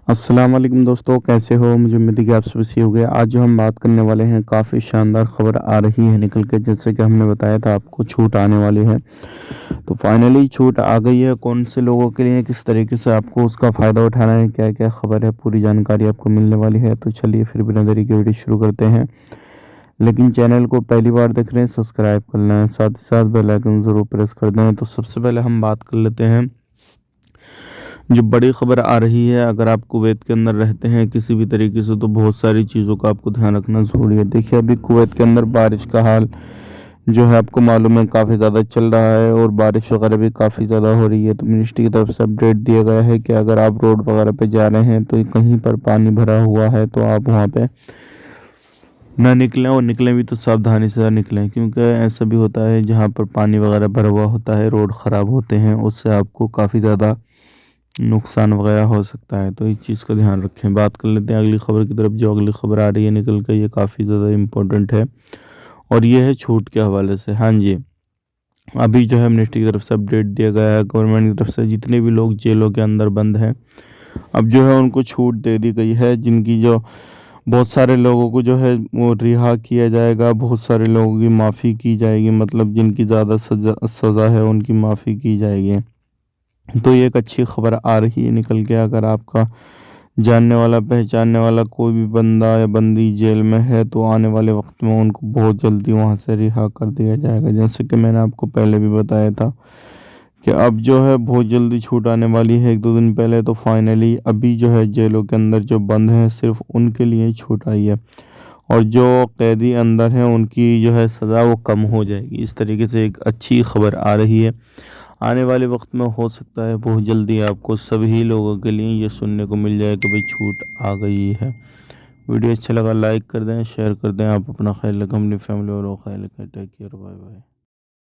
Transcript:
अस्सलाम वालेकुम दोस्तों, कैसे हो? मुझे उम्मीद है कि आप सब सही हो गए। आज जो हम बात करने वाले हैं, काफ़ी शानदार खबर आ रही है निकल के, जैसे कि हमने बताया था आपको छूट आने वाली है। तो फाइनली छूट आ गई है। कौन से लोगों के लिए, किस तरीके से आपको उसका फ़ायदा उठाना है, क्या क्या खबर है, पूरी जानकारी आपको मिलने वाली है। तो चलिए फिर बिना देरी के वीडियो शुरू करते हैं। लेकिन चैनल को पहली बार देख रहे हैं, सब्सक्राइब कर लें, साथ ही साथ बेल आइकन ज़रूर प्रेस कर दें। तो सबसे पहले हम बात कर लेते हैं जो बड़ी खबर आ रही है। अगर आप कुवैत के अंदर रहते हैं किसी भी तरीके से, तो बहुत सारी चीज़ों का आपको ध्यान रखना ज़रूरी है। देखिए, अभी कुवैत के अंदर बारिश का हाल जो है आपको मालूम है काफ़ी ज़्यादा चल रहा है, और बारिश वगैरह भी काफ़ी ज़्यादा हो रही है। तो मिनिस्ट्री की तरफ से अपडेट दिया गया है कि अगर आप रोड वगैरह पे जा रहे हैं तो कहीं पर पानी भरा हुआ है तो आप वहाँ पे ना निकलें, और निकलें भी तो सावधानी से निकलें, क्योंकि ऐसा भी होता है जहाँ पर पानी वगैरह भरा हुआ होता है, रोड ख़राब होते हैं, उससे आपको काफ़ी ज़्यादा नुकसान वगैरह हो सकता है। तो इस चीज़ का ध्यान रखें। बात कर लेते हैं अगली खबर की तरफ। जो अगली खबर आ रही है निकल कर, ये काफ़ी ज़्यादा इम्पोर्टेंट है, और ये है छूट के हवाले से। हाँ जी, अभी जो है मिनिस्ट्री की तरफ से अपडेट दिया गया है, गवर्नमेंट की तरफ से जितने भी लोग जेलों के अंदर बंद हैं, अब जो है उनको छूट दे दी गई है। जिनकी जो बहुत सारे लोगों को जो है वो रिहा किया जाएगा, बहुत सारे लोगों की माफ़ी की जाएगी, मतलब जिनकी ज़्यादा सज़ा है उनकी माफ़ी की जाएगी। तो ये एक अच्छी खबर आ रही है निकल के। अगर आपका जानने वाला, पहचानने वाला कोई भी बंदा या बंदी जेल में है, तो आने वाले वक्त में उनको बहुत जल्दी वहाँ से रिहा कर दिया जाएगा। जैसे कि मैंने आपको पहले भी बताया था कि अब जो है बहुत जल्दी छूट आने वाली है, 1-2 दिन पहले। तो फाइनली अभी जो है जेलों के अंदर जो बंद हैं, सिर्फ उनके लिए छूट आई है, और जो कैदी अंदर हैं उनकी जो है सज़ा वो कम हो जाएगी। इस तरीके से एक अच्छी खबर आ रही है। आने वाले वक्त में हो सकता है बहुत जल्दी आपको सभी लोगों के लिए ये सुनने को मिल जाए कि भाई छूट आ गई है। वीडियो अच्छा लगा लाइक कर दें, शेयर कर दें। आप अपना ख्याल रखें, अपनी फैमिली और ख्याल रखें। Take care, bye bye.